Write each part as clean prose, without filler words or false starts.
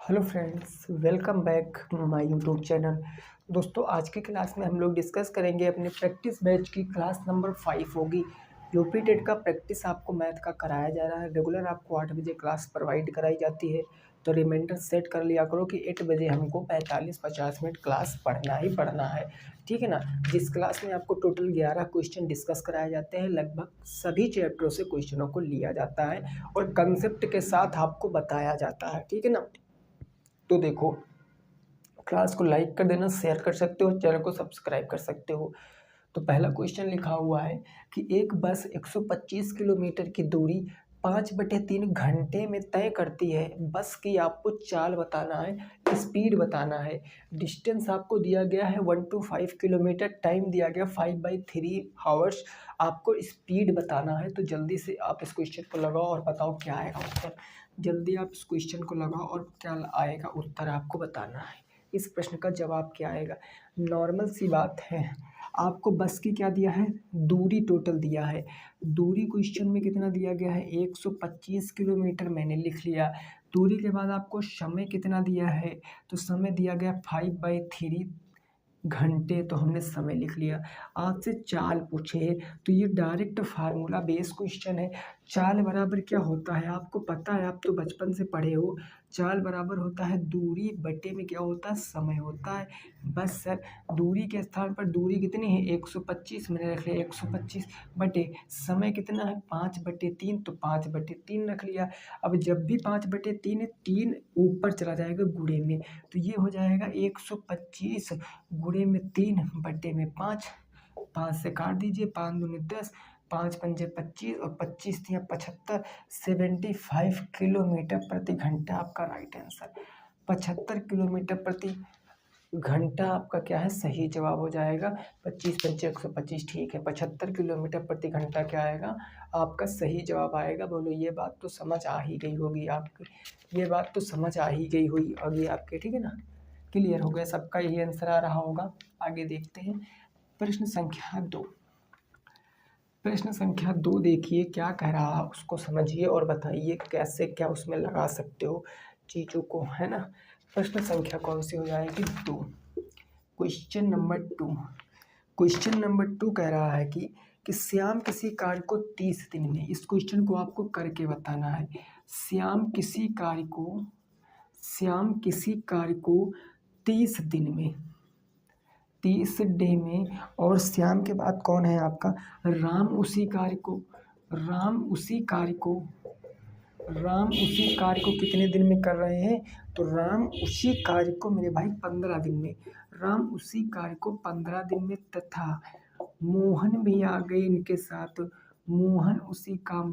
Hello friends, welcome back my YouTube channel. दोस्तों, आज की क्लास में हम लोग डिस्कस करेंगे अपने प्रैक्टिस बैच की क्लास नंबर 5 होगी। यूपी टेट का प्रैक्टिस आपको मैथ का कराया जा रहा है। रेगुलर आपको 8 बजे क्लास प्रोवाइड कराई जाती है, तो रिमाइंडर सेट कर लिया करो कि 8 बजे हमको 45-50 मिनट क्लास पढ़ना ही पढ़ना है। ठीक है ना। जिस क्लास में आपको टोटल 11 क्वेश्चन डिस्कस कराए जाते हैं, लगभग सभी चैप्टरों से क्वेश्चनों को लिया जाता है और कंसेप्ट के साथ आपको बताया जाता है। ठीक है ना। तो देखो, क्लास को लाइक कर देना, शेयर कर सकते हो, चैनल को सब्सक्राइब कर सकते हो। तो पहला क्वेश्चन लिखा हुआ है कि एक बस 125 किलोमीटर की दूरी 5/3 घंटे में तय करती है। बस की आपको चाल बताना है, स्पीड बताना है। डिस्टेंस आपको दिया गया है 1 to 5 किलोमीटर, टाइम दिया गया 5/3 आवर्स। आपको स्पीड बताना है, तो जल्दी से आप इस क्वेश्चन को लगाओ और बताओ क्या आएगा उत्तर। जल्दी आप इस क्वेश्चन को लगाओ और क्या आएगा उत्तर आपको बताना है। इस प्रश्न का जवाब क्या आएगा। नॉर्मल सी बात है, आपको बस की क्या दिया है, दूरी टोटल दिया है। दूरी क्वेश्चन में कितना दिया गया है, 125 किलोमीटर मैंने लिख लिया। दूरी के बाद आपको समय कितना दिया है, तो समय दिया गया 5/3 घंटे, तो हमने समय लिख लिया। आपसे चाल पूछे तो ये डायरेक्ट फार्मूला बेस क्वेश्चन है। चाल बराबर क्या होता है आपको पता है, आप तो बचपन से पढ़े हो। चाल बराबर होता है दूरी बटे में क्या होता है, समय होता है। बस सर, दूरी के स्थान पर दूरी कितनी है 125, मैंने रख लिया 125 बटे समय कितना है 5/3, तो 5/3 रख लिया। अब जब भी 5/3 है, 3 ऊपर चला जाएगा गुणे में, तो ये हो जाएगा 125 गुणे में 3 बटे में 5। 5 से काट दीजिए, 5 दूनी 10, 5 पंजे 25 और 25 या 75, 75 किलोमीटर प्रति घंटा आपका राइट आंसर। 75 किलोमीटर प्रति घंटा आपका क्या है, सही जवाब हो जाएगा। 25 पंचे 125, ठीक है। 75 किलोमीटर प्रति घंटा क्या आएगा आपका, सही जवाब आएगा। बोलो, ये बात तो समझ आ ही गई होगी आपकी, ये बात तो समझ आ ही गई हुई होगी आपके। ठीक है ना, क्लियर हो गया, सबका यही आंसर आ रहा होगा। आगे देखते हैं प्रश्न संख्या 2। प्रश्न संख्या 2 देखिए क्या कह रहा है, उसको समझिए और बताइए कैसे क्या उसमें लगा सकते हो चीज़ों को, है ना। प्रश्न संख्या कौन सी हो जाएगी, 2। Question number 2। क्वेश्चन नंबर 2 कह रहा है कि श्याम किसी कार्य को 30 दिन में, इस क्वेश्चन को आपको करके बताना है। श्याम किसी कार्य को 30 दिन में, 30 डे में, और श्याम के बाद कौन है आपका, राम उसी कार्य को, राम उसी कार्य को कितने दिन में कर रहे हैं, तो राम उसी कार्य को मेरे भाई 15 दिन में, राम उसी कार्य को 15 दिन में, तथा मोहन भी आ गए इनके साथ। मोहन उसी काम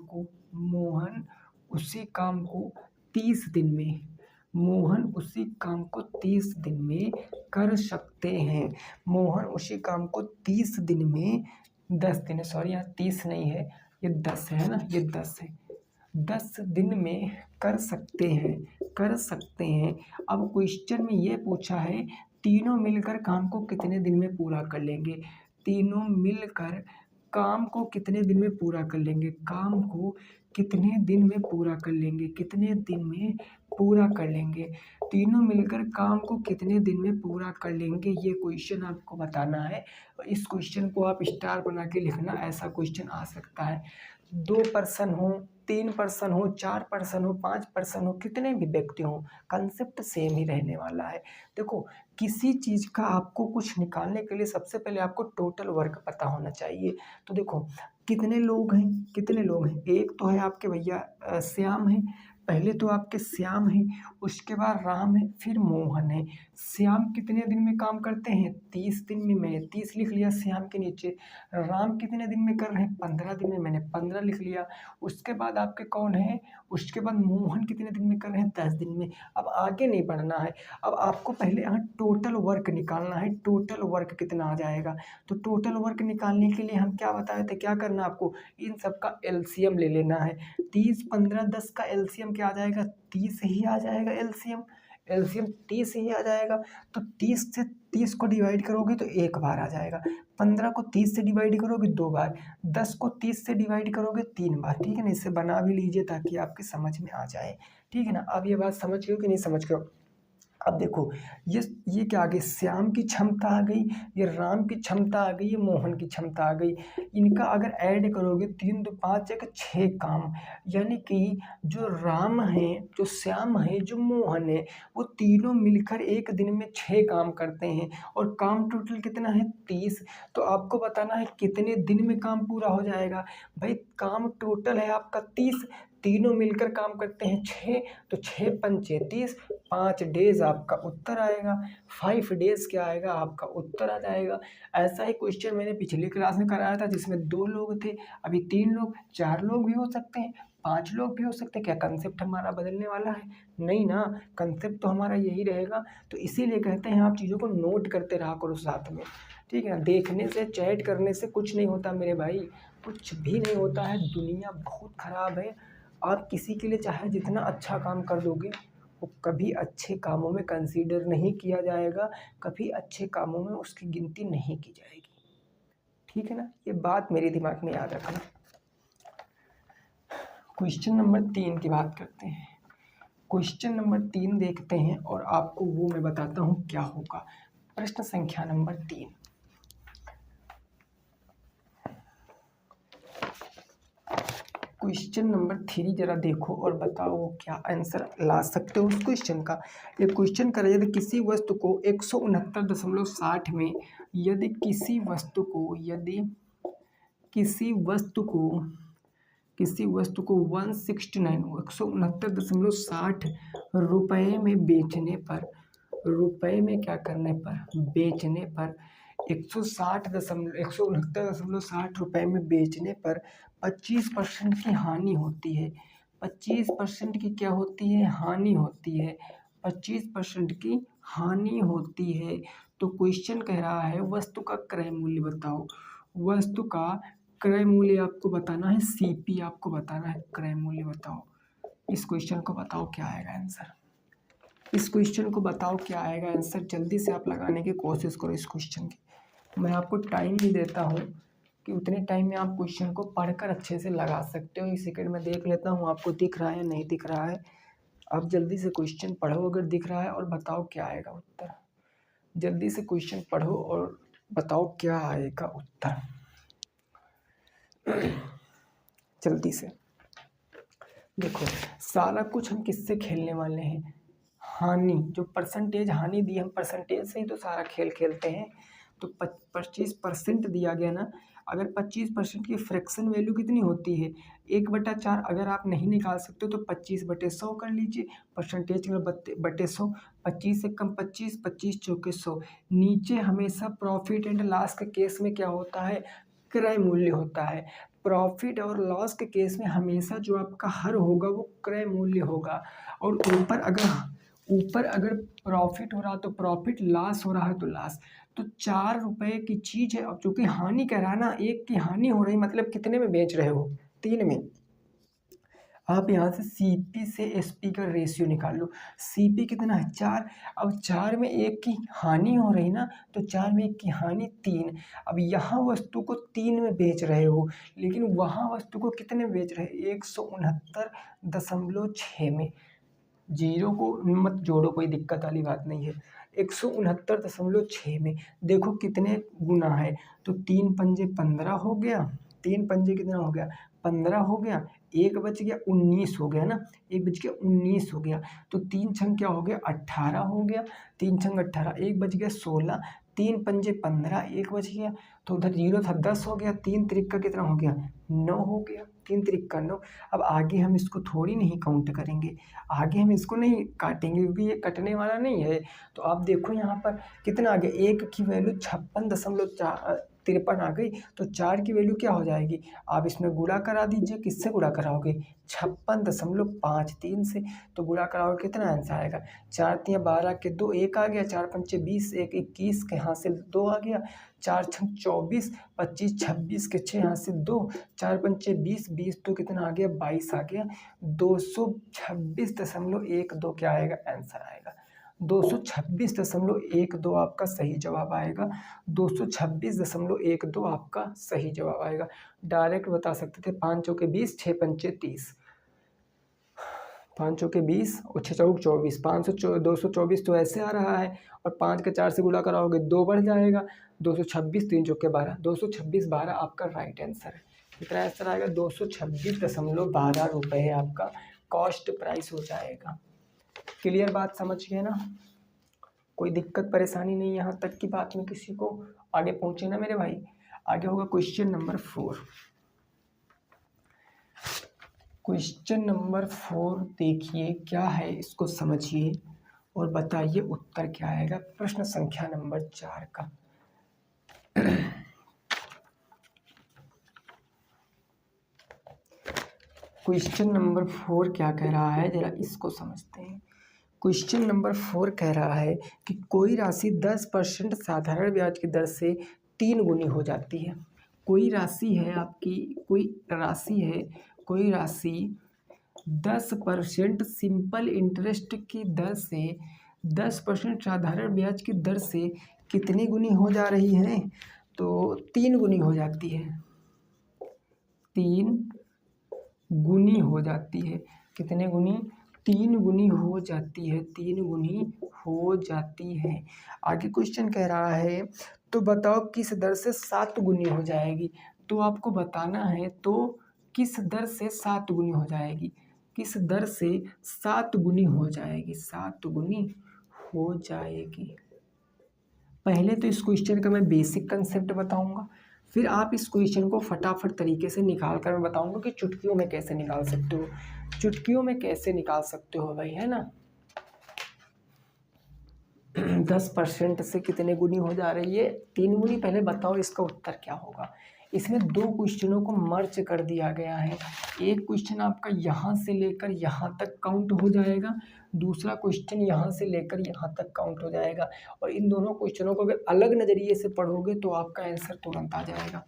को 30 दिन में, मोहन उसी काम को 30 दिन में कर सकते हैं। मोहन उसी काम को 30 दिन में, 10 दिन, सॉरी यहाँ 30 नहीं है, ये 10 है ना, ये 10 है, 10 दिन में कर सकते हैं। अब क्वेश्चन में ये पूछा है तीनों मिलकर काम को कितने दिन में पूरा कर लेंगे। तीनों मिलकर काम को कितने दिन में पूरा कर लेंगे, काम को कितने दिन में पूरा कर लेंगे, कितने दिन में पूरा कर लेंगे। तीनों मिलकर काम को कितने दिन में पूरा कर लेंगे, ये क्वेश्चन आपको बताना है। इस क्वेश्चन को आप स्टार बना के लिखना, ऐसा क्वेश्चन आ सकता है। 2 पर्सन हो, 3 पर्सन हो, 4 पर्सन हो, 5 पर्सन हो, कितने भी व्यक्ति हो, कंसेप्ट सेम ही रहने वाला है। देखो, किसी चीज़ का आपको कुछ निकालने के लिए सबसे पहले आपको टोटल वर्क पता होना चाहिए। तो देखो, कितने लोग हैं, एक तो है आपके भैया श्याम है, पहले तो आपके श्याम है, उसके बाद राम है, फिर मोहन है। श्याम कितने दिन में काम करते हैं, 30 दिन में, मैंने 30 लिख लिया श्याम के नीचे। राम कितने दिन में कर रहे हैं, 15 दिन में, मैंने 15 लिख लिया। उसके बाद आपके कौन है, उसके बाद मोहन कितने दिन में कर रहे हैं, 10 दिन में। अब आगे नहीं बढ़ना है, अब आपको पहले यहाँ टोटल वर्क निकालना है। टोटल वर्क कितना आ जाएगा, तो टोटल वर्क निकालने के लिए हम क्या बताए थे, क्या करना आपको, इन सब का एलसीएम ले लेना है। 30, 15, 10 का एलसीएम क्या आ जाएगा, 30 ही आ जाएगा एलसीएम। एलसीएम 30 ही आ जाएगा। तो 30 से 30 को डिवाइड करोगे तो एक बार आ जाएगा, 15 को 30 से डिवाइड करोगे 2 बार, 10 को 30 से डिवाइड करोगे 3 बार। ठीक है ना, इसे बना भी लीजिए ताकि आपके समझ में आ जाए। ठीक है ना, अब ये बात समझ गए कि नहीं समझ गए? अब देखो, ये क्या आ गई, श्याम की क्षमता आ गई, ये राम की क्षमता आ गई, ये मोहन की क्षमता आ गई। इनका अगर ऐड करोगे 3 2 5 एक 6 काम, यानी कि जो राम है, जो श्याम है, जो मोहन है, वो तीनों मिलकर एक दिन में 6 काम करते हैं और काम टोटल कितना है 30। तो आपको बताना है कितने दिन में काम पूरा हो जाएगा। भाई काम टोटल है आपका 30, तीनों मिलकर काम करते हैं 6, तो 6 पंचे 30, 5 डेज आपका उत्तर आएगा, 5 डेज क्या आएगा आपका उत्तर आ जाएगा। ऐसा ही क्वेश्चन मैंने पिछली क्लास में कराया था जिसमें 2 लोग थे, अभी 3 लोग, 4 लोग भी हो सकते हैं, 5 लोग भी हो सकते हैं। क्या कंसेप्ट हमारा बदलने वाला है? नहीं ना, कंसेप्ट तो हमारा यही रहेगा। तो इसीलिए कहते हैं आप चीज़ों को नोट करते रहा करो साथ में। ठीक है ना, देखने से चैट करने से कुछ नहीं होता मेरे भाई, कुछ भी नहीं होता है। दुनिया बहुत ख़राब है। आप किसी के लिए चाहे जितना अच्छा काम कर दोगे, वो कभी अच्छे कामों में कंसीडर नहीं किया जाएगा, कभी अच्छे कामों में उसकी गिनती नहीं की जाएगी। ठीक है ना, ये बात मेरे दिमाग में याद रखना। क्वेश्चन नंबर 3 की बात करते हैं। क्वेश्चन नंबर 3 देखते हैं और आपको वो मैं बताता हूँ क्या होगा। प्रश्न संख्या नंबर 3, क्वेश्चन नंबर 3 जरा देखो और बताओ क्या आंसर ला सकते हो उस क्वेश्चन का। ये क्वेश्चन कर, यदि किसी वस्तु को 169.60 में, यदि किसी वस्तु को 169.60 रुपये में बेचने पर, रुपये में क्या करने पर, बेचने पर 169.60 रुपये में बेचने पर 25% की हानि होती है। 25% की क्या होती है, हानि होती है। 25% की हानि होती है। तो क्वेश्चन कह रहा है वस्तु का क्रय मूल्य बताओ। वस्तु का क्रय मूल्य आपको बताना है, सीपी आपको बताना है, क्रय मूल्य बताओ। इस क्वेश्चन को बताओ क्या आएगा आंसर। इस क्वेश्चन को बताओ क्या आएगा आंसर। जल्दी से आप लगाने की कोशिश करो इस क्वेश्चन की। मैं आपको टाइम भी देता हूँ कि उतने टाइम में आप क्वेश्चन को पढ़कर अच्छे से लगा सकते हो। एक सेकंड में देख लेता हूँ आपको दिख रहा है या नहीं दिख रहा है। आप जल्दी से क्वेश्चन पढ़ो अगर दिख रहा है और बताओ क्या आएगा उत्तर। जल्दी से क्वेश्चन पढ़ो और बताओ क्या आएगा उत्तर। जल्दी से देखो, सारा कुछ हम किससे खेलने वाले हैं, हानि, जो परसेंटेज हानि दी, हम परसेंटेज से ही तो सारा खेल खेलते हैं। तो 25% दिया गया ना, अगर 25% की फ्रैक्शन वैल्यू कितनी होती है 1/4। अगर आप नहीं निकाल सकते तो 25/100 कर लीजिए, परसेंटेज बटे 100, 25 से कम 25, 25 चौके 100। नीचे हमेशा प्रॉफिट एंड लॉस के केस में क्या होता है, क्रय मूल्य होता है। प्रॉफिट और लॉस के केस में हमेशा जो आपका हर होगा वो क्रय मूल्य होगा। और ऊपर अगर प्रॉफिट हो रहा तो प्रॉफिट, लॉस हो रहा है तो लॉस। तो 4 रुपए की चीज़ है, अब चूंकि हानि कह रहा है ना, एक की हानि हो रही, मतलब कितने में बेच रहे हो, 3 में। आप यहाँ से सीपी से एसपी का रेशियो निकाल लो। सीपी कितना है 4, अब 4 में एक की हानि हो रही ना, तो 4 में एक की हानि 3। अब यहाँ वस्तु को 3 में बेच रहे हो, लेकिन वहाँ वस्तु को कितने में बेच रहे हैं 169.6 में। जीरो को मत जोड़ो, कोई दिक्कत वाली बात नहीं है। 169.6 में देखो कितने गुना है, तो 3 पंजे 15 हो गया, 3 पंजे कितना हो गया 15 हो गया, एक बच गया 19 हो गया ना, एक बच गया 19 हो गया। तो 3 छंग क्या हो गया 18 हो गया, 3 छंग 18, एक बच गया 16, 3 पंजे 15, एक बच गया, तो उधर जीरो था 10 हो गया, 3 त्रिक का कितना हो गया 9 हो गया, 3 त्रिक का 9। अब आगे हम इसको थोड़ी नहीं काउंट करेंगे, आगे हम इसको नहीं काटेंगे क्योंकि ये कटने वाला नहीं है। तो आप देखो यहाँ पर कितना आ गया, एक की वैल्यू 56.53 आ गई, तो 4 की वैल्यू क्या हो जाएगी, आप इसमें गुणा करा दीजिए। किससे गुणा कराओगे 56.53 से, तो गुणा कराओगे कितना आंसर आएगा, 4 तिया 12 के 2, 1 आ गया, 4 पंचे 20, 1 21 के हासिल 2 आ गया, 4 छंग 24, 25 26 के 6 हासिल 2, 4 पंचे 20, 20 तो कितना आ गया 22 आ गया, 226.12 क्या आएगा आंसर आएगा। 226.12 आपका सही जवाब आएगा। 226.12 आपका सही जवाब आएगा। डायरेक्ट बता सकते थे 5 चौके 20, 6 पंचे 30, 5 चौके 20 और 6 चौक 24, 224 तो ऐसे आ रहा है, और 5 के 4 से गुणा कराओगे 2 बढ़ जाएगा, 226, 3 चौके 12, 226.12 आपका राइट आंसर है। कितना आंसर आएगा? 226.12 रुपये आपका कॉस्ट प्राइस हो जाएगा। क्लियर बात समझ गए ना? कोई दिक्कत परेशानी नहीं यहाँ तक की बात में किसी को? आगे पहुँचे ना मेरे भाई। आगे होगा क्वेश्चन नंबर 4। क्वेश्चन नंबर 4 देखिए क्या है, इसको समझिए और बताइए उत्तर क्या आएगा। प्रश्न संख्या नंबर 4 का। क्वेश्चन नंबर 4 क्या कह रहा है, जरा इसको समझते हैं। क्वेश्चन नंबर 4 कह रहा है कि कोई राशि 10% साधारण ब्याज की दर से 3 गुनी हो जाती है। कोई राशि है आपकी, कोई राशि 10% सिंपल इंटरेस्ट की दर से 10% साधारण ब्याज की दर से कितनी गुनी हो जा रही है? तो 3 गुनी हो जाती है। 3 गुनी हो जाती है। कितने गुनी? 3 गुनी हो जाती है। 3 गुनी हो जाती है। आगे क्वेश्चन कह रहा है तो बताओ किस दर से 7 गुनी हो जाएगी। तो आपको बताना है तो किस दर से 7 गुनी हो जाएगी, किस दर से 7 गुनी हो जाएगी, 7 गुनी हो जाएगी। पहले तो इस क्वेश्चन का मैं बेसिक कंसेप्ट बताऊंगा, फिर आप इस क्वेश्चन को फटाफट तरीके से निकाल कर मैं बताऊंगा कि चुटकियों में कैसे निकाल सकते हो। चुटकियों में कैसे निकाल सकते हो भाई, है ना। 10% से कितने गुनी हो जा रही है? 3 गुनी। पहले बताओ इसका उत्तर क्या होगा। इसमें 2 क्वेश्चनों को मर्ज कर दिया गया है। एक क्वेश्चन आपका यहाँ से लेकर यहाँ तक काउंट हो जाएगा, दूसरा क्वेश्चन यहाँ से लेकर यहाँ तक काउंट हो जाएगा। और इन दोनों क्वेश्चनों को अगर अलग नज़रिए से पढ़ोगे तो आपका आंसर तुरंत आ जाएगा।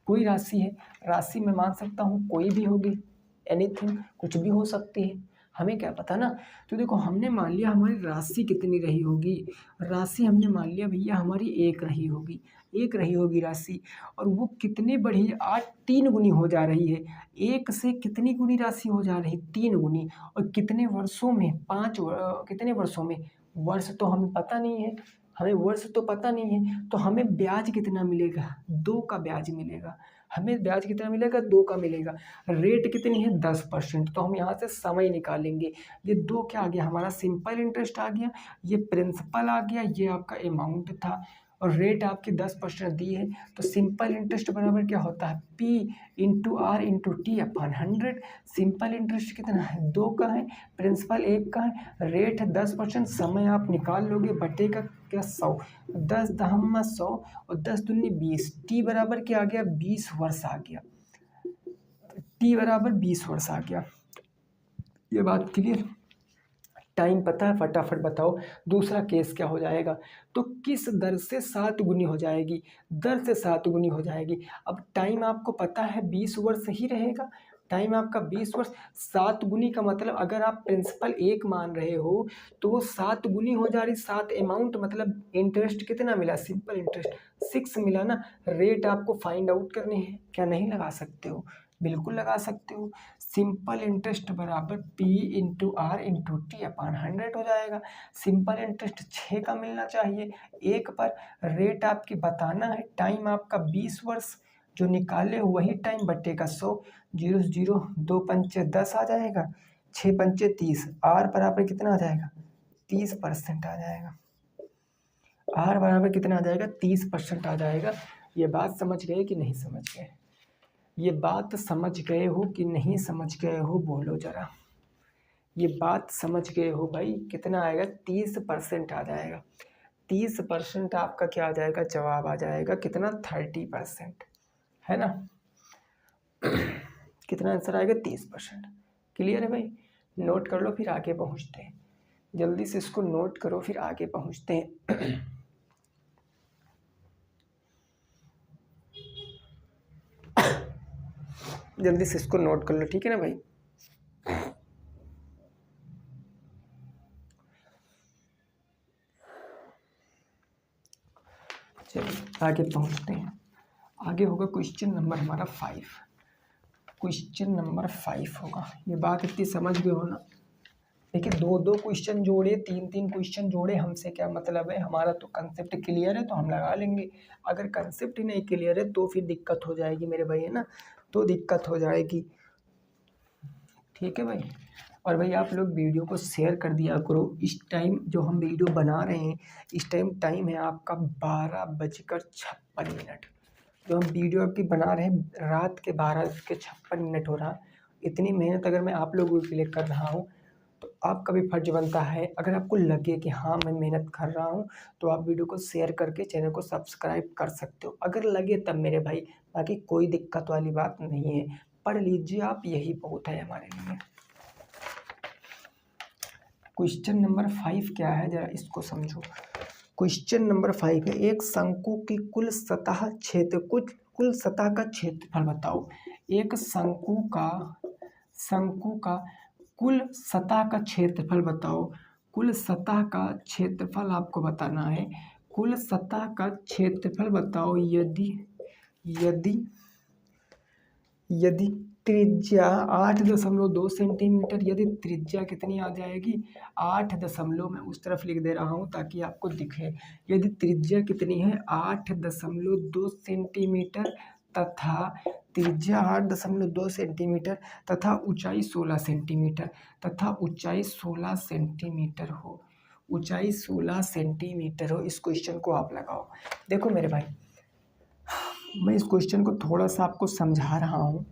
कोई राशि है, राशि मैं मान सकता हूँ कोई भी होगी, एनीथिंग, कुछ भी हो सकती है, हमें क्या पता ना। तो देखो हमने मान लिया हमारी राशि कितनी रही होगी, राशि हमने मान लिया भैया हमारी 1 रही होगी, 1 रही होगी राशि, और वो कितनी बढ़ी है? आज 3 गुनी हो जा रही है। 1 से कितनी गुनी राशि हो जा रही? 3 गुनी। और कितने वर्षों में? कितने वर्षों में? वर्ष तो हमें पता नहीं है, हमें वर्ष तो पता नहीं है, तो हमें ब्याज कितना मिलेगा? 2 का ब्याज मिलेगा। हमें ब्याज कितना मिलेगा? 2 का मिलेगा। रेट कितनी है? 10%। तो हम यहाँ से समय निकालेंगे। ये 2 क्या आ गया? हमारा सिंपल इंटरेस्ट आ गया, ये प्रिंसिपल आ गया, ये आपका अमाउंट था, और रेट आपकी 10% दी है। तो सिंपल इंटरेस्ट बराबर क्या होता है? P/R/T/100। सिंपल इंटरेस्ट कितना है? 2 का है, प्रिंसिपल 1 का है, रेट 10%, समय आप निकाल लोगे, बटेगा क्या? 100। 10 दहम्मा 100 और 10 दूनी 20। टी बराबर क्या आ गया? 20 वर्ष आ गया। टी बराबर 20 वर्ष आ गया। ये बात क्लियर? टाइम पता है? फटाफट बताओ दूसरा केस क्या हो जाएगा। तो किस दर से 7 गुनी हो जाएगी? दर से 7 गुनी हो जाएगी। अब टाइम आपको पता है 20 वर्ष ही रहेगा, टाइम आपका 20 वर्ष। 7 गुनी का मतलब अगर आप प्रिंसिपल 1 मान रहे हो तो वो 7 गुनी हो जा रही। 7 अमाउंट मतलब इंटरेस्ट कितना मिला? सिंपल इंटरेस्ट 6 मिला ना। रेट आपको फाइंड आउट करने हैं, क्या नहीं लगा सकते हो? बिल्कुल लगा सकते हो। सिंपल इंटरेस्ट बराबर P/R/T/100 हो जाएगा। सिंपल इंटरेस्ट 6 का मिलना चाहिए 1 पर। रेट आपकी बताना है, टाइम आपका 20 वर्ष, जो निकाले हो वही टाइम, बटेगा 100। 0 0 2 पंचे 10 आ जाएगा, 6 पंचे 30। आर बराबर कितना आ जाएगा? 30% आ जाएगा। आर बराबर कितना आ जाएगा? 30% आ जाएगा। ये बात समझ गए कि नहीं समझ गए? ये बात समझ गए हो कि नहीं समझ गए हो? बोलो जरा। ये बात समझ गए हो भाई? कितना आएगा? 30% आ जाएगा। 30% आपका क्या आ जाएगा? जवाब आ जाएगा कितना? 30%, है ना। कितना आंसर आएगा? 30%। क्लियर है भाई? नोट कर लो, फिर आगे पहुंचते हैं। जल्दी से इसको नोट करो, फिर आगे पहुंचते हैं। जल्दी से इसको नोट कर लो, ठीक है ना भाई। चलिए आगे पहुँचते हैं। आगे होगा क्वेश्चन नंबर हमारा 5। क्वेश्चन नंबर 5 होगा। ये बात इतनी समझ गए हो ना। देखिए 2-2 क्वेश्चन जोड़े, 3-3 क्वेश्चन जोड़े, हमसे क्या मतलब है, हमारा तो कंसेप्ट क्लियर है तो हम लगा लेंगे। अगर कंसेप्ट ही नहीं क्लियर है तो फिर दिक्कत हो जाएगी मेरे भाई, है ना, तो दिक्कत हो जाएगी। ठीक है भाई। और भाई आप लोग वीडियो को शेयर कर दिया करो। इस टाइम जो हम वीडियो बना रहे हैं, इस टाइम है आपका 12:56। जो हम वीडियो आपकी बना रहे हैं रात के 12:56 हो रहा। इतनी मेहनत अगर मैं आप लोगों के लिए कर रहा हूँ तो आपका भी फर्ज बनता है, अगर आपको लगे कि हाँ मैं मेहनत कर रहा हूँ तो आप वीडियो को शेयर करके चैनल को सब्सक्राइब कर सकते हो, अगर लगे तब मेरे भाई। बाकी कोई दिक्कत वाली बात नहीं है, पढ़ लीजिए आप, यही बहुत है हमारे लिए। क्वेश्चन नंबर 5 क्या है, जरा इसको समझो। क्वेश्चन नंबर 5 है, एक शंकु की कुल सतह का क्षेत्रफल बताओ। एक शंकु का कुल सतह का क्षेत्रफल बताओ। कुल सतह का क्षेत्रफल आपको बताना है। कुल सतह का क्षेत्रफल बताओ। यदि त्रिज्या 8.2 सेंटीमीटर, यदि त्रिज्या कितनी आ जाएगी 8 मैं उस तरफ लिख दे रहा हूँ ताकि आपको दिखे। यदि त्रिज्या कितनी है 8.2 सेंटीमीटर तथा त्रिज्या 8.2 सेंटीमीटर तथा ऊंचाई 16 सेंटीमीटर हो, ऊंचाई 16 सेंटीमीटर हो। इस क्वेश्चन को आप लगाओ। देखो मेरे भाई, मैं इस क्वेश्चन को थोड़ा सा आपको समझा रहा हूँ,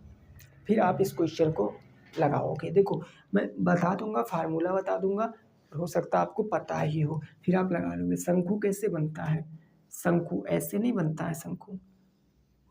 फिर आप इस क्वेश्चन को लगाओगे। देखो मैं बता दूंगा, फार्मूला बता दूंगा, हो सकता है आपको पता ही हो, फिर आप लगा लोगे। शंकु कैसे बनता है? शंकु ऐसे नहीं बनता है। शंकु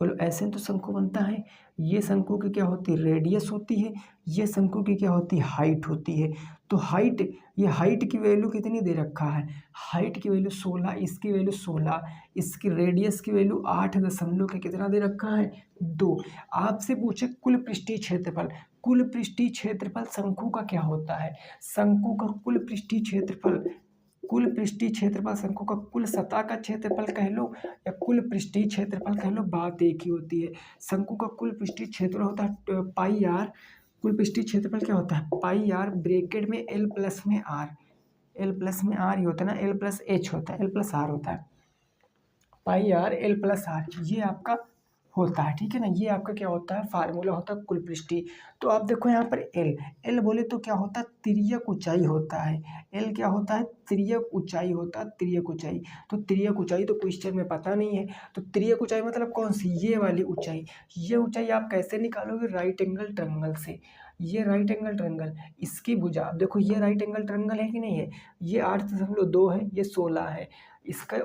बोलो, ऐसे तो शंकु बनता है। ये शंकु की क्या होती है? रेडियस होती है। ये शंकु की क्या होती है? हाइट होती है। तो हाइट, ये हाइट की वैल्यू कितनी दे रखा है? हाइट की वैल्यू 16, इसकी वैल्यू 16, इसकी रेडियस की वैल्यू 8 के कितना दे रखा है? 2। आपसे पूछे कुल पृष्ठीय क्षेत्रफल। कुल पृष्ठीय क्षेत्रफल शंकु का क्या होता है? शंकु का कुल पृष्ठीय क्षेत्रफल, शंकु का कुल सतह का क्षेत्रफल कह लो या कुल पृष्ठीय क्षेत्रफल कह लो, बात एक ही होती है। शंकु का कुल पृष्ठीय क्षेत्रफल होता है पाई आर। कुल पृष्ठीय क्षेत्रफल क्या होता है? पाई आर, ब्रैकेट में एल प्लस में आर ही होता है ना, एल प्लस एच होता है, एल प्लस आर होता है। पाई आर एल प्लस आर ये आपका होता है, ठीक है ना। ये आपका क्या होता है? फार्मूला होता है कुल पृष्ठीय। तो आप देखो यहाँ पर एल बोले तो क्या होता है? तिर्यक ऊंचाई होता है। एल क्या होता है? तिर्यक ऊंचाई होता है, तिर्यक ऊंचाई। तो तिर्यक ऊंचाई तो क्वेश्चन में पता नहीं है, तो तिर्यक ऊंचाई मतलब कौन सी? ये वाली ऊंचाई। ये ऊंचाई आप कैसे निकालोगे? राइट एंगल ट्रायंगल से। ये राइट एंगल ट्रायंगल, इसकी भुजा, अब देखो ये राइट एंगल ट्रायंगल है कि नहीं है? ये 8.2 है, ये 16 है। इसका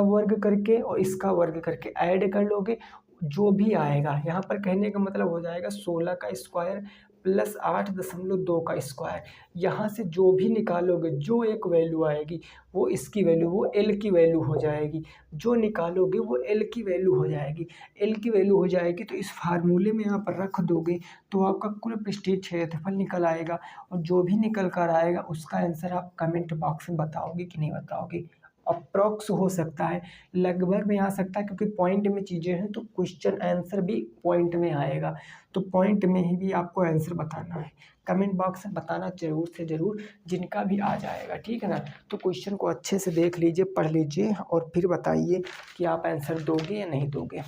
वर्ग करके और इसका वर्ग करके ऐड कर लोगे, जो भी आएगा यहाँ पर कहने का मतलब हो जाएगा 16 का स्क्वायर प्लस 8.2 का स्क्वायर। यहाँ से जो भी निकालोगे, जो एक वैल्यू आएगी वो इसकी वैल्यू, वो एल की वैल्यू हो जाएगी। जो निकालोगे वो एल की वैल्यू हो जाएगी। एल की वैल्यू हो जाएगी तो इस फार्मूले में आप रख दोगे तो आपका कुल पृष्ठीय क्षेत्रफल निकल आएगा। और जो भी निकल कर आएगा उसका आंसर आप कमेंट बॉक्स में बताओगे कि नहीं बताओगे। अप्रॉक्स हो सकता है, लगभग में आ सकता है, क्योंकि पॉइंट में चीज़ें हैं तो क्वेश्चन आंसर भी पॉइंट में आएगा। तो पॉइंट में ही भी आपको आंसर बताना है। कमेंट बॉक्स में बताना जरूर से ज़रूर, जिनका भी आ जाएगा, ठीक है ना। तो क्वेश्चन को अच्छे से देख लीजिए, पढ़ लीजिए और फिर बताइए कि आप आंसर दोगे या नहीं दोगे।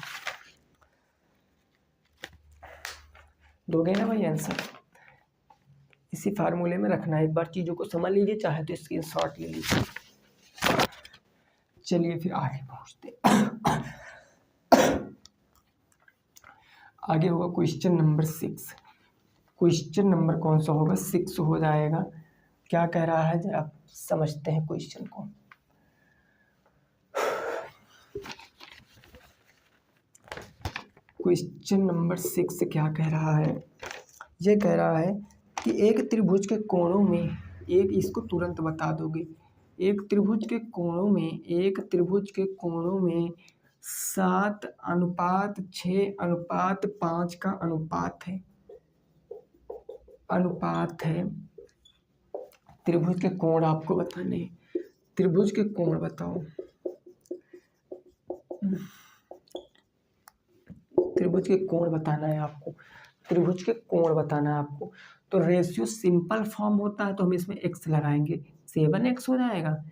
दोगे ना भाई आंसर? इसी फार्मूले में रखना है। एक बार चीज़ों को समझ लीजिए, चाहे तो स्क्रीनशॉट ले लीजिए। चलिए फिर आगे पहुँचते। आगे होगा क्वेश्चन नंबर 6। क्वेश्चन नंबर कौन सा होगा? 6 हो जाएगा। क्या कह रहा है जरा समझते हैं क्वेश्चन को। क्वेश्चन नंबर 6 क्या कह रहा है? ये कह रहा है कि एक त्रिभुज के कोणों में, एक इसको तुरंत बता दोगे, एक त्रिभुज के कोणों में 7:6:5 का अनुपात है। त्रिभुज के कोण आपको बताने हैं। त्रिभुज के कोण बताओ। त्रिभुज के कोण बताना है आपको, त्रिभुज के कोण बताना है आपको। तो रेशियो सिंपल फॉर्म होता है तो हम इसमें x लगाएंगे, 7x हो जाएगा,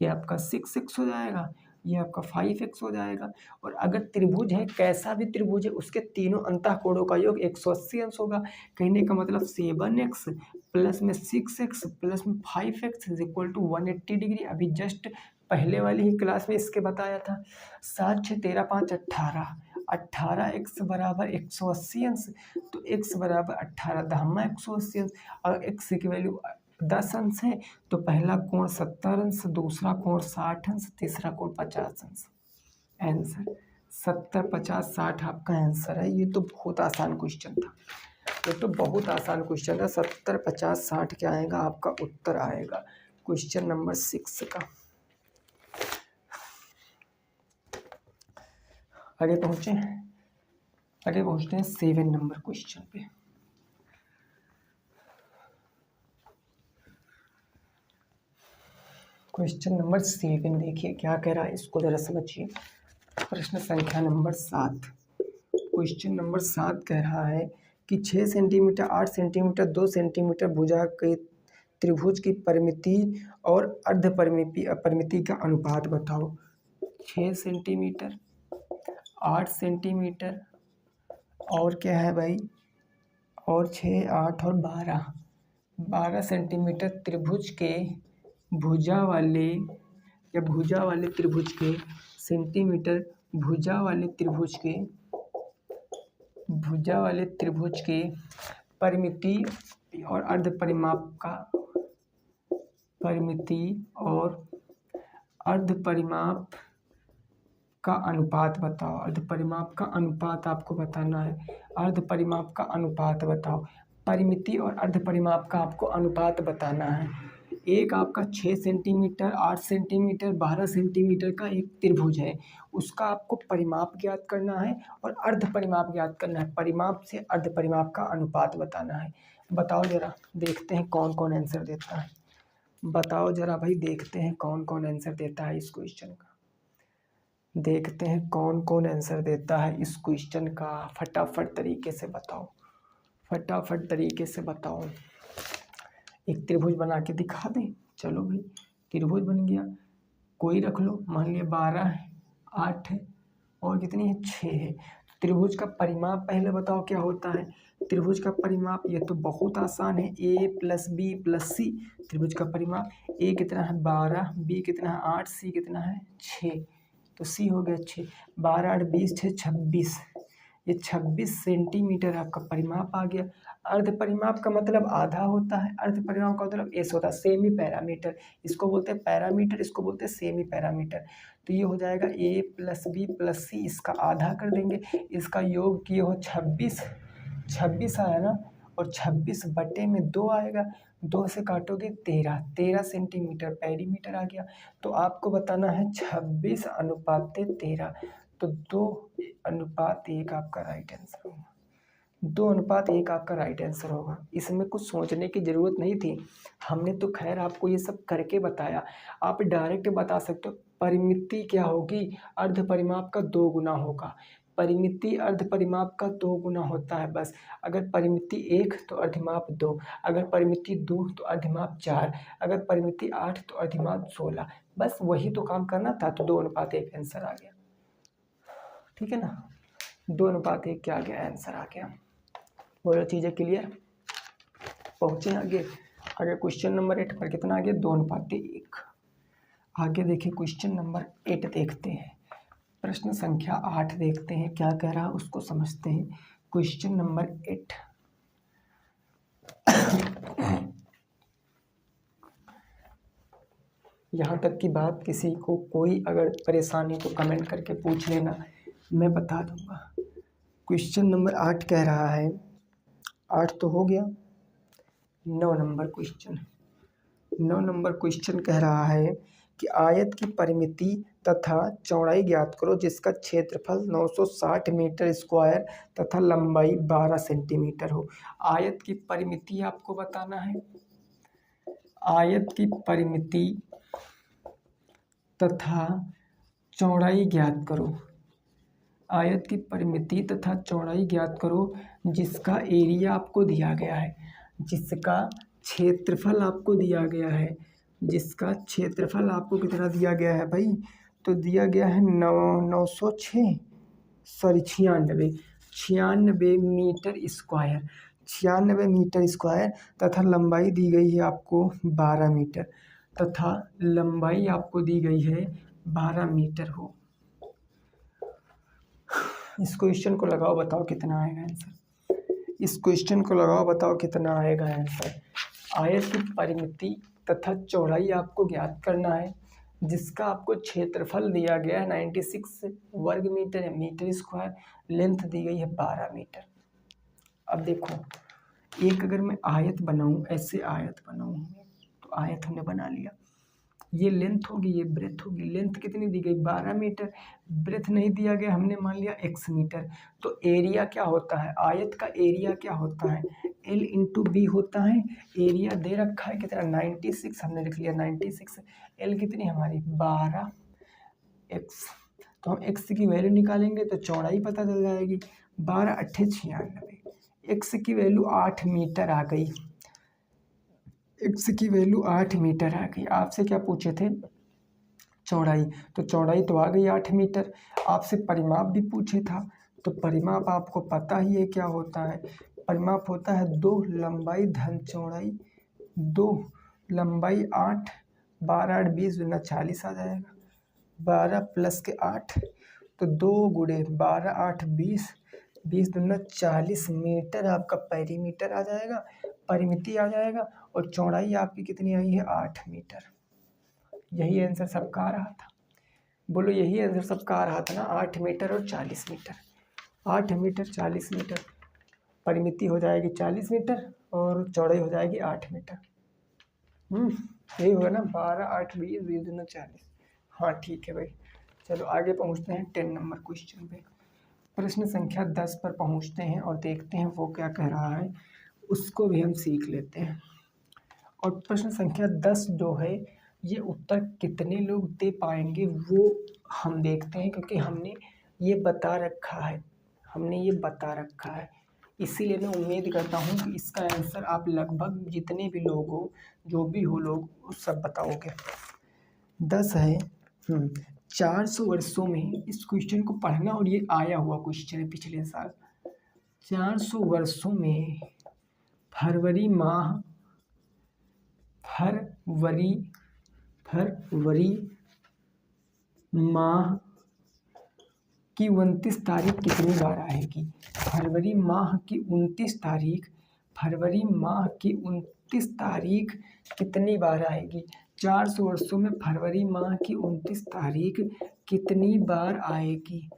ये आपका 6x हो जाएगा, ये आपका 5x हो जाएगा। और अगर त्रिभुज है, कैसा भी त्रिभुज है, उसके तीनों अंतः कोणों का योग 180 अंश होगा। कहने का मतलब 7x प्लस में 6x प्लस में 5x is equal to 180 degree. अभी जस्ट पहले वाली ही क्लास में इसके बताया था। 7 6 13 5 18, 18x बराबर 180 अंश, तो x बराबर 18 दहमा 180 अंश। और x की वैल्यू 10 अंश है, तो पहला कोण 70 अंश, दूसरा कोण 60 अंश, तीसरा कोण 50 अंश। आंसर 70 50 60 आपका आंसर है। ये तो बहुत आसान क्वेश्चन था, ये तो बहुत आसान क्वेश्चन है। 70 50 60 क्या आएगा आपका उत्तर आएगा क्वेश्चन नंबर 6 का। आगे पहुँचते हैं 7 नंबर क्वेश्चन पे। क्वेश्चन नंबर 7 देखिए क्या कह रहा है, इसको जरा समझिए। प्रश्न संख्या नंबर 7, क्वेश्चन नंबर 7 कह रहा है कि 6 सेंटीमीटर 8 सेंटीमीटर 2 सेंटीमीटर भुजा के त्रिभुज की परिमिति और अर्ध परिमिति का अनुपात बताओ। 6 सेंटीमीटर 8 सेंटीमीटर और क्या है भाई, और 6 8 और 12 सेंटीमीटर त्रिभुज के भुजा वाले त्रिभुज के सेंटीमीटर भुजा वाले त्रिभुज के परिमिति और अर्ध परिमाप का अनुपात बताओ। अर्ध परिमाप का अनुपात आपको बताना है। अर्ध परिमाप का अनुपात बताओ। परिमिति और अर्ध परिमाप का आपको अनुपात बताना है। एक आपका 6 सेंटीमीटर 8 सेंटीमीटर 12 सेंटीमीटर का एक त्रिभुज है, उसका आपको परिमाप ज्ञात करना है और अर्ध परिमाप ज्ञात करना है। परिमाप से अर्ध परिमाप का अनुपात बताना है। बताओ जरा, देखते हैं कौन कौन आंसर देता है। बताओ जरा भाई, देखते हैं कौन कौन आंसर देता है इस क्वेश्चन का। देखते हैं कौन कौन आंसर देता है इस क्वेश्चन का। फटाफट तरीके से बताओ, फटाफट तरीके से बताओ। एक त्रिभुज बना के दिखा दें। चलो भाई, त्रिभुज बन गया, कोई रख लो, मान लिया 12 है 8 है और कितनी है 6 है। त्रिभुज का परिमाप पहले बताओ क्या होता है। त्रिभुज का परिमाप ये तो बहुत आसान है, a प्लस बी प्लस सी। त्रिभुज का परिमाप a कितना है 12, b कितना है 8, c कितना है 6, तो c हो गया 6। 12 8 20 6 26, ये 26 सेंटीमीटर आपका परिमाप आ गया। अर्ध परिमाप का मतलब आधा होता है, अर्ध परिमाप का मतलब एस होता है, सेमी पैरामीटर। इसको बोलते हैं पैरामीटर, इसको बोलते हैं सेमी पैरामीटर। तो ये हो जाएगा a प्लस बी प्लस सी, इसका आधा कर देंगे, इसका योग किए हो 26 आया ना, और 26 बटे में 2 आएगा, 2 से काटोगे 13 सेंटीमीटर पेरीमीटर आ गया। तो आपको बताना है 26 अनुपात 13, तो 2:1 आपका राइट आंसर होगा। 2:1 आपका राइट आंसर होगा। इसमें कुछ सोचने की ज़रूरत नहीं थी, हमने तो खैर आपको ये सब करके बताया। आप डायरेक्ट बता सकते हो परिमिति क्या होगी, अर्ध परिमाप का 2 गुना होगा। परिमिति अर्ध परिमाप का 2 गुना होता है बस। अगर परिमिति 1 तो अर्धमाप 2, अगर परिमिति 2 तो अर्धमाप 4, अगर परिमिति 8 तो अर्धमाप 16। बस वही तो काम करना था, तो 2:1 आंसर आ गया। ठीक है ना, 2:1 क्या आ गया, आंसर आ गया। वो चीज़ें क्लियर। पहुँचे आगे क्वेश्चन नंबर 8 पर कितना आ गया 2:1। आगे देखिए क्वेश्चन नंबर 8 देखते हैं। प्रश्न संख्या 8 देखते हैं क्या कह रहा है, उसको समझते हैं। क्वेश्चन नंबर 8 यहाँ तक की बात, किसी को कोई अगर परेशानी तो कमेंट करके पूछ लेना, मैं बता दूंगा। क्वेश्चन नंबर 8 कह रहा है, 8 तो हो गया। 9 नंबर क्वेश्चन कह रहा है कि आयत की परिमिति तथा चौड़ाई ज्ञात करो जिसका क्षेत्रफल 960 मीटर स्क्वायर तथा लंबाई 12 सेंटीमीटर हो। आयत की परिमिति आपको बताना है। आयत की परिमिति तथा चौड़ाई ज्ञात करो। आयत की परिमिति तथा चौड़ाई ज्ञात करो जिसका एरिया आपको दिया गया है, जिसका क्षेत्रफल आपको दिया गया है, जिसका क्षेत्रफल आपको कितना दिया गया है भाई, तो दिया गया है 96 मीटर स्क्वायर, 96 मीटर स्क्वायर तथा लंबाई दी गई है आपको 12 मीटर, तथा लंबाई आपको दी गई है 12 मीटर हो। इस क्वेश्चन को लगाओ, बताओ कितना आएगा आंसर। इस क्वेश्चन को लगाओ, बताओ कितना आएगा आंसर। आयत की परिमिति तथा चौड़ाई आपको ज्ञात करना है, जिसका आपको क्षेत्रफल दिया गया है 96 वर्ग मीटर या मीटर स्क्वायर, लेंथ दी गई है 12 मीटर। अब देखो, एक अगर मैं आयत बनाऊं, ऐसे आयत बनाऊं, तो आयत हमने बना लिया, ये लेंथ होगी, ये ब्रेथ होगी। लेंथ कितनी दी गई 12 मीटर, ब्रेथ नहीं दिया गया, हमने मान लिया x मीटर। तो एरिया क्या होता है, आयत का एरिया क्या होता है, L इंटू बी होता है। एरिया दे रखा है कितना 96, हमने लिख लिया 96। L कितनी हमारी 12x, तो हम x की वैल्यू निकालेंगे तो चौड़ाई पता चल जाएगी। 12 अट्ठे 96, x की वैल्यू 8 मीटर आ गई, x की वैल्यू 8 मीटर आ गई। आपसे क्या पूछे थे, चौड़ाई, तो चौड़ाई तो आ गई 8 मीटर। आपसे परिमाप भी पूछे था, तो परिमाप आपको पता ही है क्या होता है, परिमाप होता है 2 लंबाई धन चौड़ाई, 2 लंबाई 8, 12 8 20 गुना 40 आ जाएगा, 12 प्लस के 8, तो 2 गुणे 12 8 20, 20 दुना 40 मीटर आपका पेरीमीटर आ जाएगा, परिमिति आ जाएगा। और चौड़ाई आपकी कितनी आई है 8 मीटर। यही आंसर सबका आ रहा था, बोलो यही आंसर सबका आ रहा था ना, 8 मीटर और 40 मीटर, 8 मीटर 40 मीटर, परिमिति हो जाएगी 40 मीटर और चौड़ाई हो जाएगी 8 मीटर। यही होगा ना, 12 8 20, 20 दुना 40। हाँ ठीक है भाई, चलो आगे पहुँचते हैं 10 नंबर क्वेश्चन पे। प्रश्न संख्या 10 पर पहुँचते हैं और देखते हैं वो क्या कह रहा है, उसको भी हम सीख लेते हैं। और प्रश्न संख्या 10 जो है, ये उत्तर कितने लोग दे पाएंगे वो हम देखते हैं, क्योंकि हमने ये बता रखा है, इसीलिए मैं उम्मीद करता हूँ कि इसका आंसर आप लगभग जितने भी लोग हो, जो भी हो लोग, वो सब बताओगे। 10 है 400 वर्षों में, इस क्वेश्चन को पढ़ना, और ये आया हुआ क्वेश्चन है पिछले साल। 400 वर्षों में फरवरी माह की 29 तारीख कितनी बार आएगी। फरवरी माह की 29 तारीख कितनी बार आएगी। 400 वर्षों में फरवरी माह की 29 तारीख कितनी बार आएगी,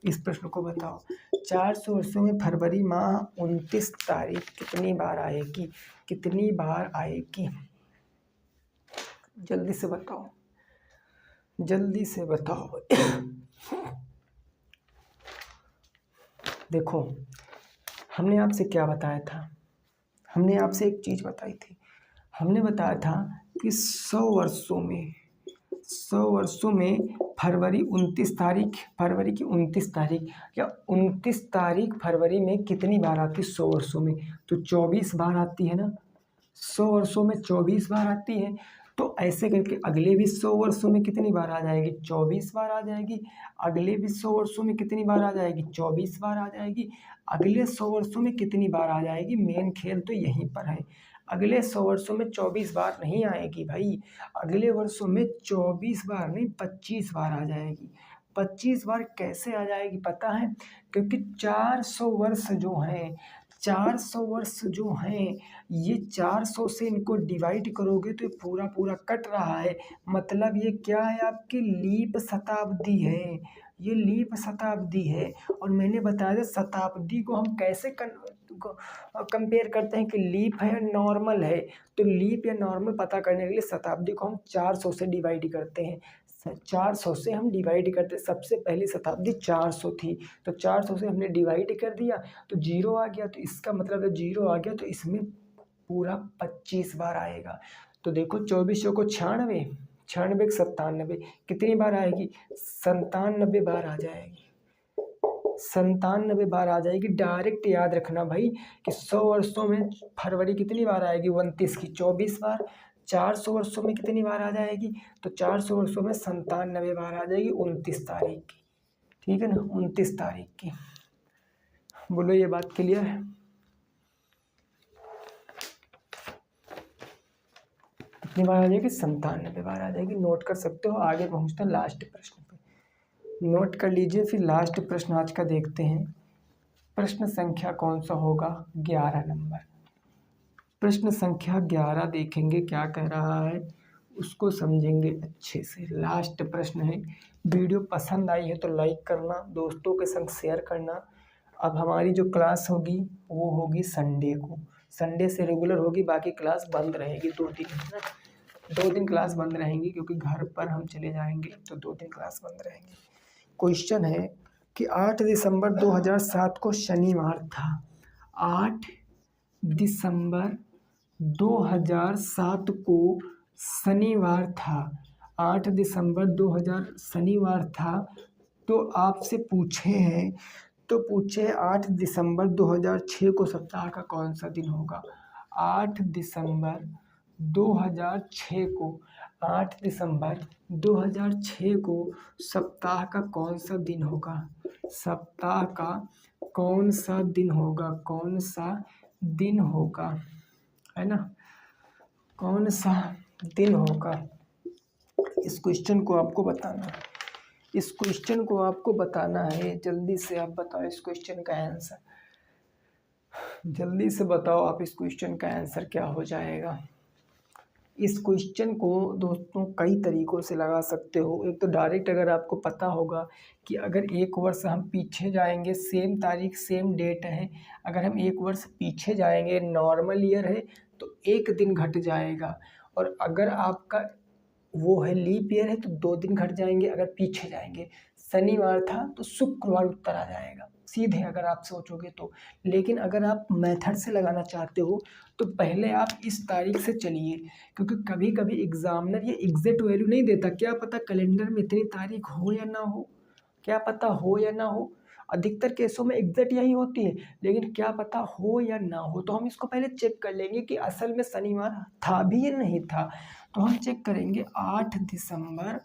इस प्रश्न को बताओ। 400 वर्षों में फरवरी माह 29 तारीख कितनी बार आएगी, जल्दी से बताओ। देखो, हमने आपसे क्या बताया था, हमने आपसे एक चीज़ बताई थी, हमने बताया था कि 100 वर्षों में फरवरी की 29 तारीख या 29 तारीख फरवरी में कितनी बार आती है 100 वर्षों में, तो 24 बार आती है ना। 100 वर्षों में 24 बार आती है, तो ऐसे करके अगले भी 100 वर्षों में कितनी बार आ जाएगी, 24 बार आ जाएगी। अगले भी 100 वर्षों में कितनी बार आ जाएगी, 24 बार आ जाएगी। अगले 100 वर्षों में कितनी बार आ जाएगी, मेन खेल तो यहीं पर है। अगले 100 वर्षों में 24 बार नहीं आएगी भाई, अगले वर्षों में 24 बार नहीं 25 बार आ जाएगी। 25 बार कैसे आ जाएगी पता है, क्योंकि 400 वर्ष जो हैं, 400 वर्ष जो हैं, ये 400 से इनको डिवाइड करोगे तो पूरा कट रहा है, मतलब ये क्या है, आपकी लीप शताब्दी है, ये लीप शताब्दी है। और मैंने बताया था शताब्दी को हम कैसे कंपेयर करते हैं कि लीप है या नॉर्मल है, तो लीप या नॉर्मल पता करने के लिए शताब्दी को हम 400 से डिवाइड करते हैं। 400 से हम डिवाइड करते, सबसे पहली शताब्दी 400 थी, तो 400 से हमने डिवाइड कर दिया तो 0 आ गया, तो इसका मतलब है 0 आ गया, तो इसमें पूरा 25 बार आएगा। तो देखो 24 को 96, 96 97 कितनी बार आएगी? 97 बार आ जाएगी, 97 बार आ जाएगी। डायरेक्ट याद रखना भाई कि 100 वर्षों में फरवरी कितनी बार आएगी? 29 की 24 बार। 400 वर्षों में कितनी बार आ जाएगी? तो 400 वर्षों में 97 बार आ जाएगी 29 तारीख की, ठीक है ना, 29 तारीख की। बोलो ये बात क्लियर है? कितनी बार आ जाएगी? 97 बार आ जाएगी। नोट कर सकते हो। आगे पहुंचते हैं लास्ट प्रश्न पे, नोट कर लीजिए। फिर लास्ट प्रश्न आज का देखते हैं। प्रश्न संख्या कौन सा होगा? 11 नंबर। प्रश्न संख्या 11 देखेंगे क्या कह रहा है, उसको समझेंगे अच्छे से। लास्ट प्रश्न है। वीडियो पसंद आई है तो लाइक करना, दोस्तों के संग शेयर करना। अब हमारी जो क्लास होगी वो होगी संडे को, संडे से रेगुलर होगी, बाकी क्लास बंद रहेगी 2 दिन, है ना। 2 दिन क्लास बंद रहेंगी क्योंकि घर पर हम चले जाएंगे, तो 2 दिन क्लास बंद रहेंगी। क्वेश्चन है कि 8 दिसंबर 2007 को शनिवार था। 8 दिसंबर 2007 को शनिवार था। 8 दिसंबर 2000 शनिवार था। तो आपसे पूछे हैं, तो पूछे 8 दिसंबर 2006 को सप्ताह का कौन सा दिन होगा? 8 दिसंबर 2006 को, 8 दिसंबर 2006 को सप्ताह का कौन सा दिन होगा? सप्ताह का कौन सा दिन होगा? कौन सा दिन होगा, है ना, कौन सा दिन होगा? इस क्वेश्चन को आपको बताना है, इस क्वेश्चन को आपको बताना है। जल्दी से आप बताओ इस क्वेश्चन का आंसर, जल्दी से बताओ आप इस क्वेश्चन का आंसर क्या हो जाएगा। इस क्वेश्चन को दोस्तों कई तरीक़ों से लगा सकते हो। एक तो डायरेक्ट, अगर आपको पता होगा कि अगर 1 वर्ष हम पीछे जाएंगे, सेम तारीख सेम डेट है, अगर हम 1 वर्ष पीछे जाएंगे, नॉर्मल ईयर है, तो 1 दिन घट जाएगा। और अगर आपका वो है लीप ईयर है तो 2 दिन घट जाएंगे अगर पीछे जाएंगे। शनिवार था तो शुक्रवार उत्तर आ जाएगा, सीधे अगर आप सोचोगे तो। लेकिन अगर आप मेथड से लगाना चाहते हो तो पहले आप इस तारीख से चलिए, क्योंकि कभी कभी एग्जामिनर ये एग्जैक्ट वैल्यू नहीं देता। क्या पता कैलेंडर में इतनी तारीख हो या ना हो, क्या पता हो या ना हो। अधिकतर केसों में एग्जैक्ट यही होती है, लेकिन क्या पता हो या ना हो। तो हम इसको पहले चेक कर लेंगे कि असल में शनिवार था भी या नहीं था। तो हम चेक करेंगे 8 दिसंबर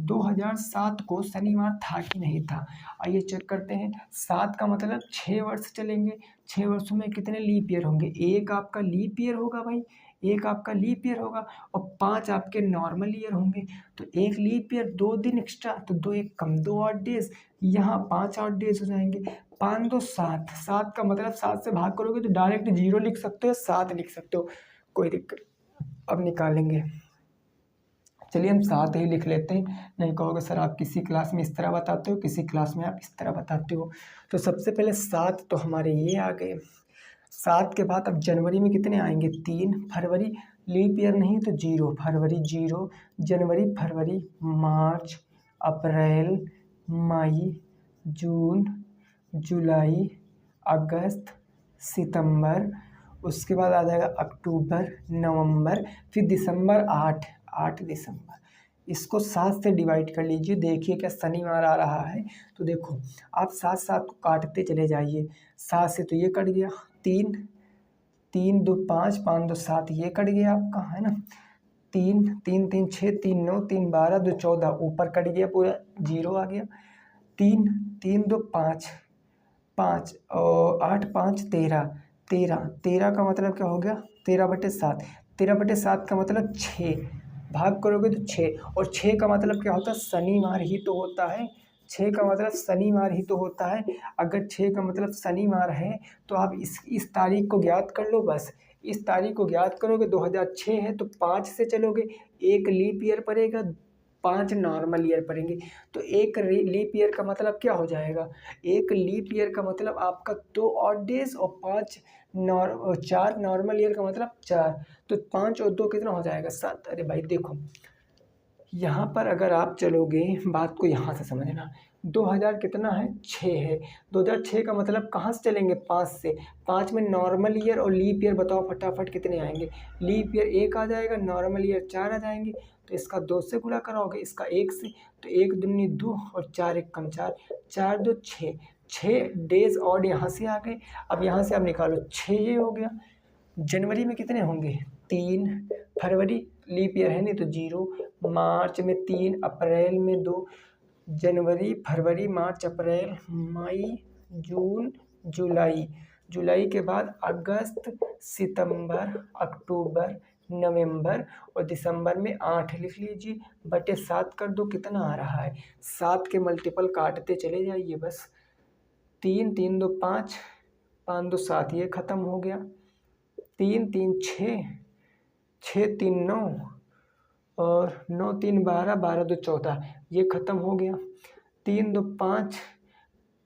2007 को शनिवार था कि नहीं था। आइए चेक करते हैं। 7 का मतलब 6 वर्ष चलेंगे। 6 वर्षों में कितने लीप ईयर होंगे? 1 आपका लीप ईयर होगा भाई, 1 आपका लीप ईयर होगा, और 5 आपके नॉर्मल ईयर होंगे। तो 1 लीप ईयर, 2 दिन एक्स्ट्रा, तो 2 1 कम, 2 ऑड डेज, यहाँ 5 ऑड डेज हो जाएंगे। 5 2 7, 7 का मतलब 7 से भाग करोगे तो डायरेक्ट 0 लिख सकते हो, 7 लिख सकते हो, कोई दिक्कत। अब निकालेंगे, चलिए हम 7 ही लिख लेते हैं। नहीं कहोगे सर आप किसी क्लास में इस तरह बताते हो, किसी क्लास में आप इस तरह बताते हो। तो सबसे पहले 7 तो हमारे ये आ गए। 7 के बाद अब जनवरी में कितने आएंगे? 3। फरवरी लीप ईयर नहीं तो 0, फरवरी 0, जनवरी, फरवरी, मार्च, अप्रैल, मई, जून, जुलाई, अगस्त, सितंबर, उसके बाद आ जाएगा अक्टूबर, नवंबर, फिर दिसंबर। 8 दिसंबर। इसको 7 से डिवाइड कर लीजिए। देखिए क्या शनिवार आ रहा है, तो देखो आप 7 को काटते चले जाइए। 7 से तो ये कट गया, 3 3 2 5, 5 2 7, ये कट गया आपका, है ना। 3 3 3 6, 3 9, 3 12, 2 14, ऊपर कट गया पूरा, 0 आ गया। 3 3 2 5, 5 और 8 5 13, 13 का मतलब क्या हो गया? 13/7, 13/7 का मतलब 6, भाग करोगे तो 6, और 6 का मतलब क्या होता है? शनिवार ही तो होता है। 6 का मतलब शनिवार ही तो होता है। अगर 6 का मतलब शनिवार है तो आप इस तारीख को ज्ञात कर लो बस। इस तारीख को ज्ञात करोगे, 2006 है तो 5 से चलोगे, 1 लीप ईयर पड़ेगा, 5 नॉर्मल ईयर पड़ेंगे। तो 1 लीप ईयर का मतलब क्या हो जाएगा? 1 लीप ईयर का मतलब आपका 2 ऑड डेज और 4 नॉर्मल ईयर का मतलब 4। तो 5 और 2 कितना हो जाएगा? 7। अरे भाई देखो यहाँ पर अगर आप चलोगे, बात को यहाँ से समझना, 2000 कितना है, 6 है। 2006 का मतलब कहाँ से चलेंगे, 5 से। 5 में नॉर्मल ईयर और लीप ईयर बताओ फटाफट कितने आएंगे। लीप ईयर 1 आ जाएगा, नॉर्मल ईयर 4 आ जाएंगे। तो इसका 2 से गुणा कराओगे, इसका 1 से, तो 1 दूनी 2 और 4 1 कम 4, 4 2 6, 6 डेज ऑड यहाँ से आ गए। अब यहाँ से आप निकालो, 6 ये हो गया। जनवरी में कितने होंगे, 3, फरवरी लीप ईयर है नहीं तो 0, मार्च में 3, अप्रैल में 2, जनवरी फरवरी मार्च अप्रैल मई जून जुलाई, जुलाई के बाद अगस्त सितंबर अक्टूबर नवंबर और दिसंबर में 8 लिख लीजिए, बटे 7 कर दो, कितना आ रहा है, 7 के मल्टीपल काटते चले जाइए बस। 3 3 2 5, 5 2 7, ये ख़त्म हो गया। 3 3 6, 6 3 9 और 9 3 12, 12 2 14, ये ख़त्म हो गया। 3 2 5,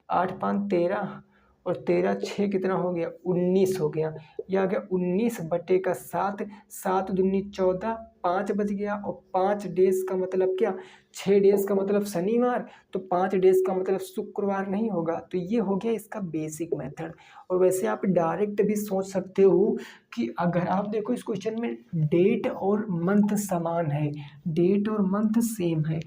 8 5 13 और 13 6 कितना हो गया, 19 हो गया। यह आ गया 19 बटे का 7, 7 दूनी 14, 5 बच गया। और 5 डेज का मतलब क्या, 6 डेज का मतलब शनिवार, तो 5 डेज का मतलब शुक्रवार नहीं होगा। तो ये हो गया इसका बेसिक मेथड। और वैसे आप डायरेक्ट भी सोच सकते हो कि अगर आप देखो इस क्वेश्चन में डेट और मंथ समान है, डेट और मंथ सेम है,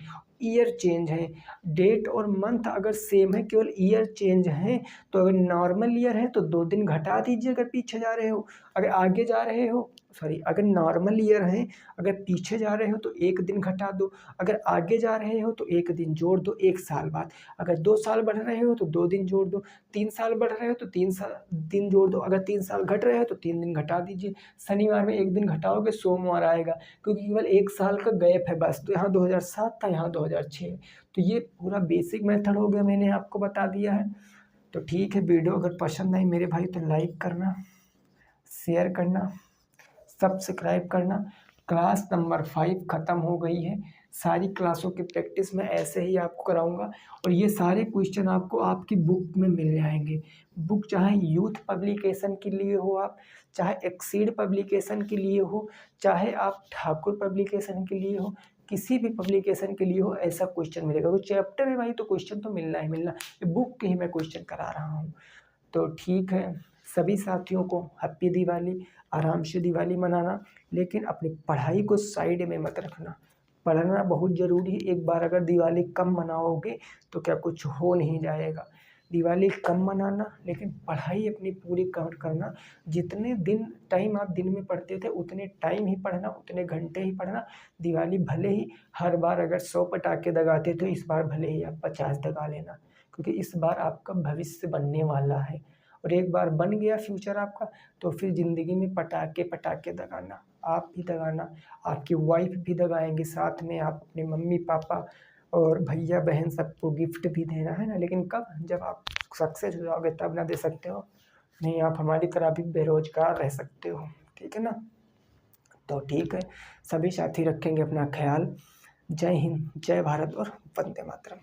ईयर चेंज है। डेट और मंथ अगर सेम है, केवल ईयर चेंज है, तो अगर नॉर्मल ईयर है तो 2 दिन घटा दीजिए अगर पीछे जा रहे हो। अगर आगे जा रहे हो, सॉरी, अगर नॉर्मल ईयर है, अगर पीछे जा रहे हो तो 1 दिन घटा दो, अगर आगे जा रहे हो तो 1 दिन जोड़ दो 1 साल बाद। अगर 2 साल बढ़ रहे हो तो 2 दिन जोड़ दो, 3 साल बढ़ रहे हो तो 3 दिन जोड़ दो, अगर 3 साल घट रहे हो तो 3 दिन घटा दीजिए। शनिवार में 1 दिन घटाओगे, सोमवार आएगा, क्योंकि केवल 1 साल का गैप है बस। तो यहाँ 2007 था, यहाँ 2006। तो ये पूरा बेसिक मेथड हो गया, मैंने आपको बता दिया है। तो ठीक है, वीडियो अगर पसंद आई मेरे भाई तो लाइक करना, शेयर करना, सब्सक्राइब करना। क्लास नंबर 5 ख़त्म हो गई है। सारी क्लासों की प्रैक्टिस मैं ऐसे ही आपको कराऊंगा और ये सारे क्वेश्चन आपको आपकी बुक में मिल जाएंगे। बुक चाहे यूथ पब्लिकेशन के लिए हो, आप चाहे एक्सीड पब्लिकेशन के लिए हो, चाहे आप ठाकुर पब्लिकेशन के लिए हो, किसी भी पब्लिकेशन के लिए हो, ऐसा क्वेश्चन मिलेगा। वो चैप्टर है भाई, तो क्वेश्चन तो मिलना ही मिलना। ये बुक के ही मैं क्वेश्चन करा रहा हूँ। तो ठीक है, सभी साथियों को हैप्पी दिवाली। आराम से दिवाली मनाना, लेकिन अपनी पढ़ाई को साइड में मत रखना। पढ़ना बहुत ज़रूरी है। एक बार अगर दिवाली कम मनाओगे तो क्या कुछ हो नहीं जाएगा। दिवाली कम मनाना, लेकिन पढ़ाई अपनी पूरी करना। जितने दिन टाइम आप दिन में पढ़ते थे उतने टाइम ही पढ़ना, उतने घंटे ही पढ़ना। दिवाली भले ही हर बार अगर 100 पटाखे दगाते थे, इस बार भले ही आप 50 दगा लेना, क्योंकि इस बार आपका भविष्य बनने वाला है। और एक बार बन गया फ्यूचर आपका, तो फिर ज़िंदगी में पटाखे पटाखे दगाना, आप भी दगाना, आपकी वाइफ भी दगाएंगे, साथ में आप अपने मम्मी पापा और भैया बहन सबको गिफ्ट भी देना है ना। लेकिन कब, जब आप सक्सेस हो जाओगे तब ना दे सकते हो, नहीं आप हमारी तरह भी बेरोजगार रह सकते हो। ठीक है ना। तो ठीक है, सभी साथी रखेंगे अपना ख्याल। जय हिंद, जय भारत और वंदे मातरम।